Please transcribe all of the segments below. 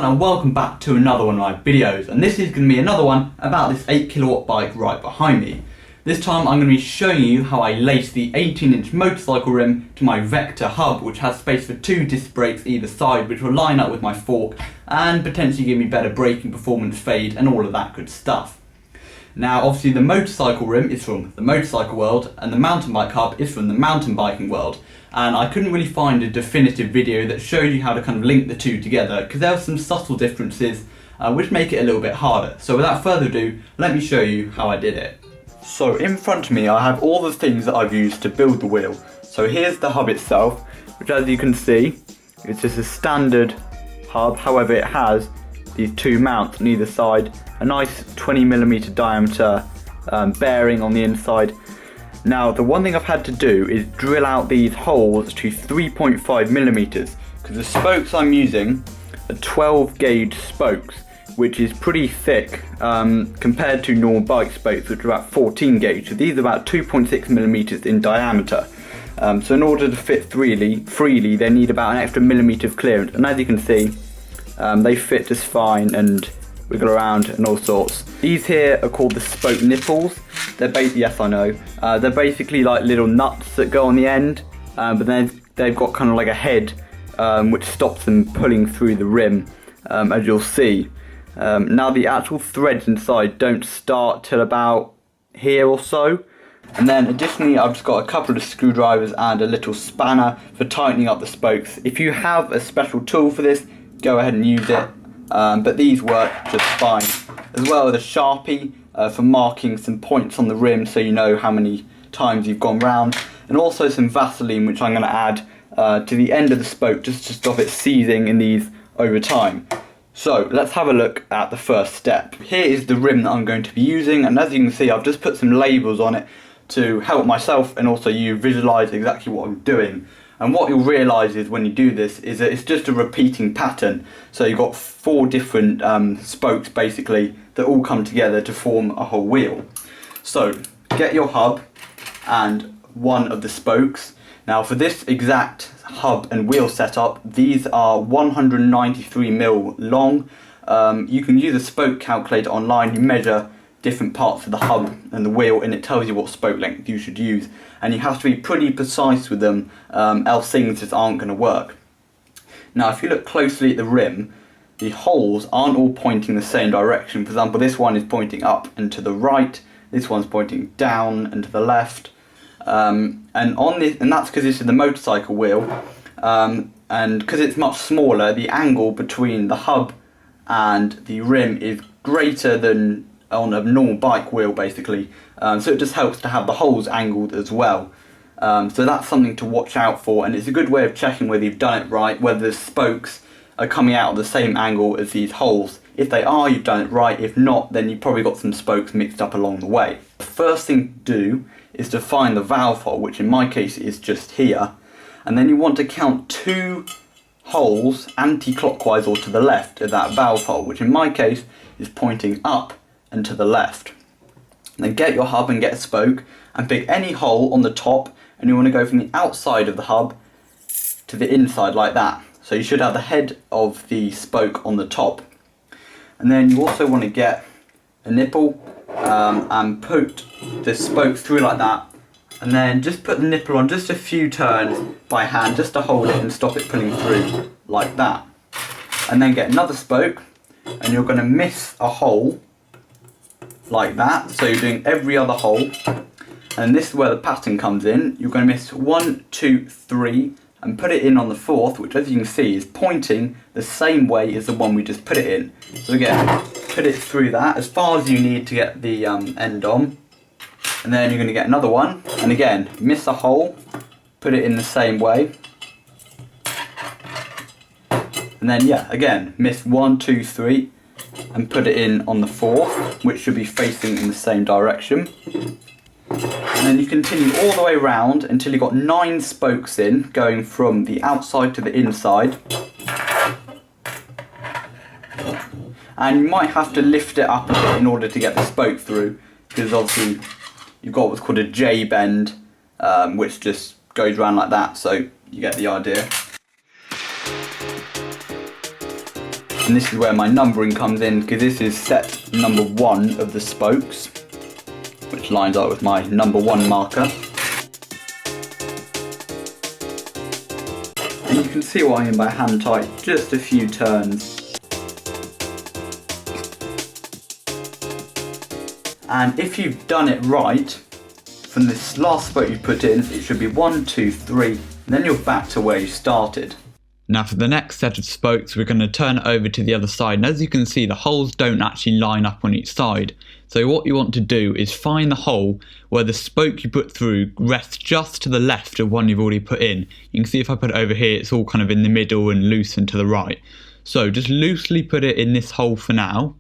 everyone and welcome back to another one of my videos, and this is going to be another one about this 8kW bike right behind me. This time I'm going to be showing you how I lace the 18-inch motorcycle rim to my Vector hub, which has space for 2 disc brakes either side, which will line up with my fork and potentially give me better braking performance, fade and all of that good stuff. Now obviously the motorcycle rim is from the motorcycle world and the mountain bike hub is from the mountain biking world, and I couldn't really find a definitive video that showed you how to kind of link the two together because there are some subtle differences which make it a little bit harder. So without further ado, let me show you how I did it. So in front of me I have all the things that I've used to build the wheel. So here's the hub itself, which as you can see it's just a standard hub, however it has these 2 mounts on either side, a nice 20mm diameter bearing on the inside. Now the one thing I've had to do is drill out these holes to 3.5mm because the spokes I'm using are 12 gauge spokes, which is pretty thick compared to normal bike spokes, which are about 14 gauge. So these are about 2.6mm in diameter. So in order to fit freely they need about an extra millimetre of clearance, and as you can see they fit just fine and wiggle around and all sorts. These here are called the spoke nipples. They're yes I know, they're basically like little nuts that go on the end, but then they've got kind of like a head which stops them pulling through the rim, as you'll see. Now the actual threads inside don't start till about here or so, and then additionally I've just got a couple of screwdrivers and a little spanner for tightening up the spokes. If you have a special tool for this, go ahead and use it, but these work just fine, as well as a Sharpie for marking some points on the rim so you know how many times you've gone round, and also some Vaseline which I'm going to add to the end of the spoke just to stop it seizing in these over time. So let's have a look at the first step. Here is the rim that I'm going to be using, and as you can see I've just put some labels on it to help myself and also you visualise exactly what I'm doing. And what you'll realise is when you do this is that it's just a repeating pattern. So you've got 4 different spokes basically that all come together to form a whole wheel. So get your hub and one of the spokes. Now for this exact hub and wheel setup, these are 193mm long. You can use a spoke calculator online. You measure different parts of the hub and the wheel and it tells you what spoke length you should use, and you have to be pretty precise with them, else things just aren't going to work. Now if you look closely at the rim, the holes aren't all pointing the same direction. For example, this one is pointing up and to the right, this one's pointing down and to the left, and that's because this is the motorcycle wheel, and because it's much smaller, the angle between the hub and the rim is greater than on a normal bike wheel basically, so it just helps to have the holes angled as well. So that's something to watch out for, and it's a good way of checking whether you've done it right, whether the spokes are coming out of the same angle as these holes. If they are, you've done it right. If not, then you've probably got some spokes mixed up along the way. The first thing to do is to find the valve hole, which in my case is just here, and then you want to count 2 holes anti-clockwise or to the left of that valve hole, which in my case is pointing up and to the left. Then get your hub and get a spoke and pick any hole on the top, and you want to go from the outside of the hub to the inside like that. So you should have the head of the spoke on the top. And then you also want to get a nipple and put the spoke through like that, and then just put the nipple on just a few turns by hand just to hold it and stop it pulling through like that. And then get another spoke and you're going to miss a hole like that, so you're doing every other hole, and this is where the pattern comes in. You're going to miss 1, 2, 3 and put it in on the 4th, which as you can see is pointing the same way as the one we just put it in. So again, put it through that as far as you need to get the end on, and then you're going to get another one, and again miss a hole, put it in the same way, and then yeah, again miss 1, 2, 3 and put it in on the 4th, which should be facing in the same direction. And then you continue all the way around until you've got 9 spokes in, going from the outside to the inside. And you might have to lift it up a bit in order to get the spoke through, because obviously you've got what's called a J bend, which just goes around like that, so you get the idea. and this is where my numbering comes in, because this is set number 1 of the spokes, which lines up with my number 1 marker. And you can see what I mean by hand tight, just a few turns. And if you've done it right, from this last spoke you put in, it should be 1, 2, 3, and then you're back to where you started. Now for the next set of spokes, we're going to turn it over to the other side, and as you can see, the holes don't actually line up on each side. So what you want to do is find the hole where the spoke you put through rests just to the left of one you've already put in. You can see if I put it over here, it's all kind of in the middle and loose and to the right. So just loosely put it in this hole for now.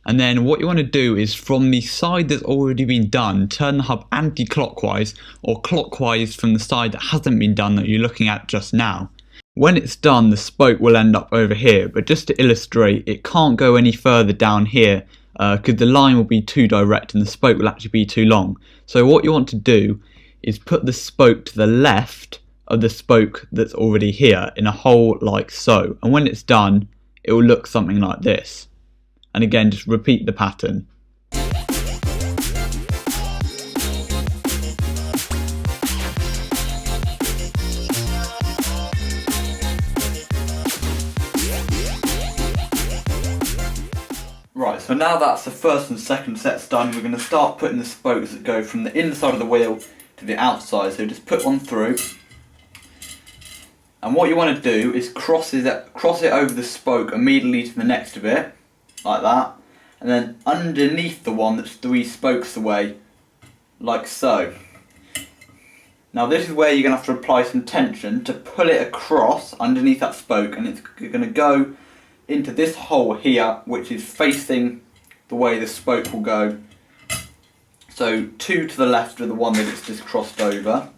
And then what you want to do is from the side that's already been done, turn the hub anti-clockwise or clockwise from the side that hasn't been done that you're looking at just now. When it's done, the spoke will end up over here, but just to illustrate, it can't go any further down here because the line will be too direct and the spoke will actually be too long. So what you want to do is put the spoke to the left of the spoke that's already here in a hole like so. And when it's done, it will look something like this. And again, just repeat the pattern. Right, so now that's the first and second sets done, we're going to start putting the spokes that go from the inside of the wheel to the outside. So just put one through. And what you want to do is cross it over the spoke immediately to the next of it. Like that, and then underneath the one that's 3 spokes away, like so. Now this is where you're going to have to apply some tension to pull it across underneath that spoke, and it's going to go into this hole here, which is facing the way the spoke will go. So 2 to the left of the one that it's just crossed over.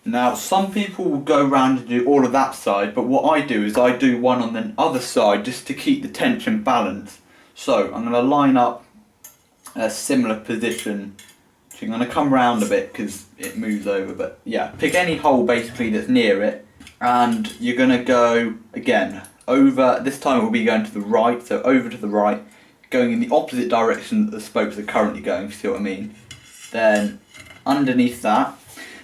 Now some people will go around and do all of that side, but what I do is I do one on the other side just to keep the tension balanced. So I'm going to line up a similar position. So I'm going to come round a bit because it moves over, but yeah, pick any hole basically that's near it, and you're going to go again over. This time it will be going to the right, so over to the right, going in the opposite direction that the spokes are currently going, if you see what I mean. Then underneath that.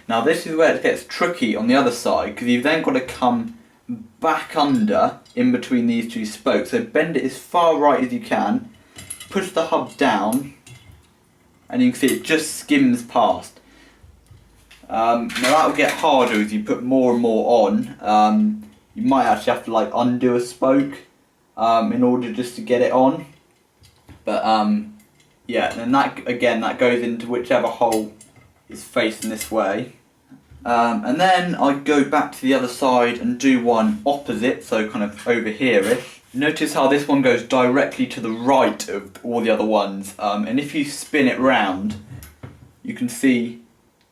Now this is where it gets tricky on the other side, because you've then got to come back under in between these 2 spokes. So bend it as far right as you can, push the hub down, and you can see it just skims past. Now that will get harder as you put more and more on. You might actually have to like undo a spoke in order just to get it on. But yeah, and that again, that goes into whichever hole is facing this way. And then I go back to the other side and do one opposite, so kind of over here-ish. Notice how this one goes directly to the right of all the other ones, and if you spin it round, you can see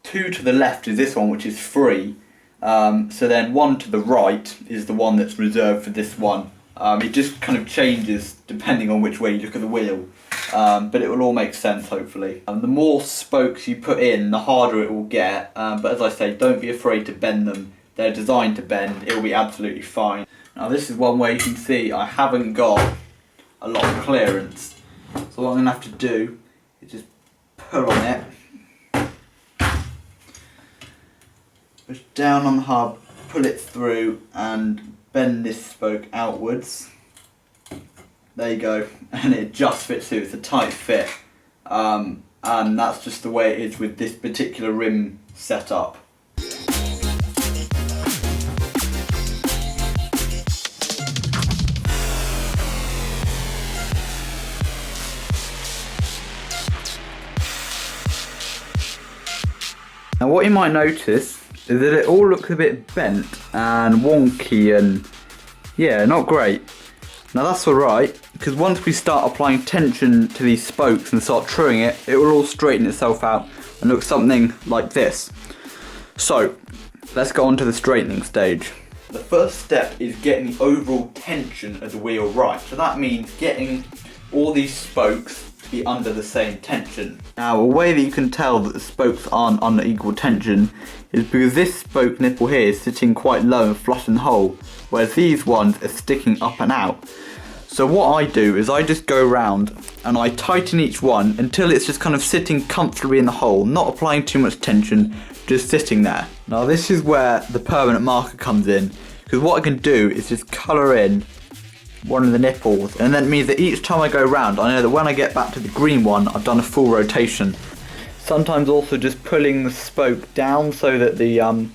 2 to the left is this one, which is free. So then 1 to the right is the one that's reserved for this one. It just kind of changes depending on which way you look at the wheel. But it will all make sense hopefully. And the more spokes you put in, the harder it will get, but as I say, don't be afraid to bend them. They're designed to bend, it will be absolutely fine. Now this is one where you can see I haven't got a lot of clearance, so what I'm going to have to do is just pull on it, push down on the hub, pull it through and bend this spoke outwards. There you go, and it just fits through. It's a tight fit, and that's just the way it is with this particular rim setup. Now what you might notice is that it all looks a bit bent and wonky and yeah, not great. Now that's alright, because once we start applying tension to these spokes and start truing it, it will all straighten itself out and look something like this. So, let's go on to the straightening stage. The first step is getting the overall tension of the wheel right. So that means getting all these spokes to be under the same tension. Now a way that you can tell that the spokes aren't under equal tension is because this spoke nipple here is sitting quite low and flush in the hole, whereas these ones are sticking up and out. So what I do is I just go around and I tighten each one until it's just kind of sitting comfortably in the hole, not applying too much tension, just sitting there. Now this is where the permanent marker comes in, because what I can do is just colour in one of the nipples, and that means that each time I go around, I know that when I get back to the green one, I've done a full rotation. Sometimes also just pulling the spoke down so that the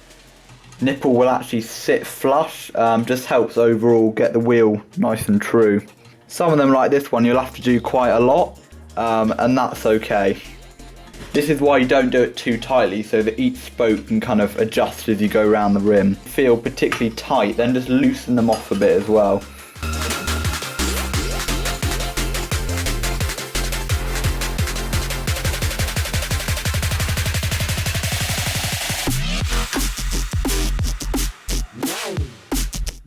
nipple will actually sit flush, just helps overall get the wheel nice and true. Some of them, like this one, you'll have to do quite a lot, and that's okay. This is why you don't do it too tightly, so that each spoke can kind of adjust as you go around the rim. Feel particularly tight, then just loosen them off a bit as well.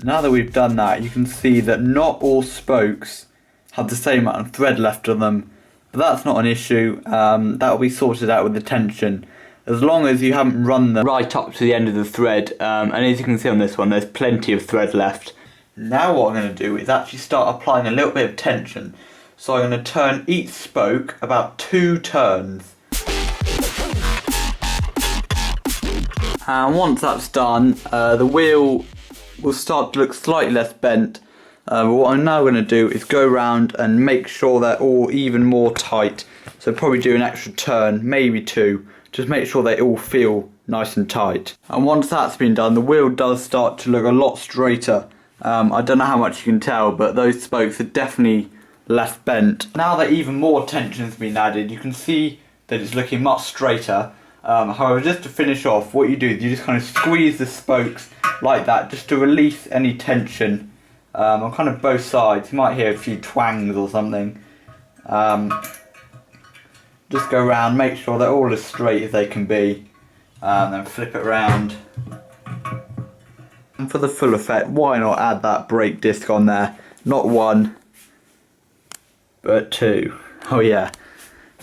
Now that we've done that, you can see that not all spokes have the same amount of thread left on them, but that's not an issue. That will be sorted out with the tension, as long as you haven't run them right up to the end of the thread, and as you can see on this one, there's plenty of thread left. Now what I'm going to do is actually start applying a little bit of tension. So I'm going to turn each spoke about 2 turns. And once that's done, the wheel will start to look slightly less bent. But what I'm now going to do is go around and make sure they're all even more tight. So probably do an extra turn, maybe 2. Just make sure they all feel nice and tight. And once that's been done, the wheel does start to look a lot straighter. I don't know how much you can tell, but those spokes are definitely less bent. Now that even more tension has been added, you can see that it's looking much straighter. However, just to finish off, what you do is you just kind of squeeze the spokes like that, just to release any tension on kind of both sides. You might hear a few twangs or something. Just go around, make sure they're all as straight as they can be, and then flip it around. And for the full effect, why not add that brake disc on there? Not 1, but 2. Oh yeah,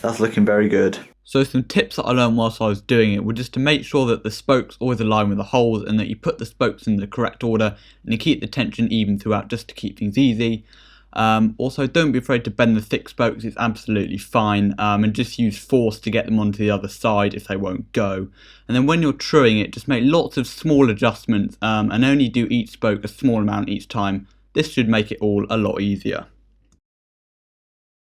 that's looking very good. So some tips that I learned whilst I was doing it were just to make sure that the spokes always align with the holes, and that you put the spokes in the correct order, and you keep the tension even throughout, just to keep things easy. Also, don't be afraid to bend the thick spokes, it's absolutely fine, and just use force to get them onto the other side if they won't go. And then when you're truing it, just make lots of small adjustments, and only do each spoke a small amount each time. This should make it all a lot easier.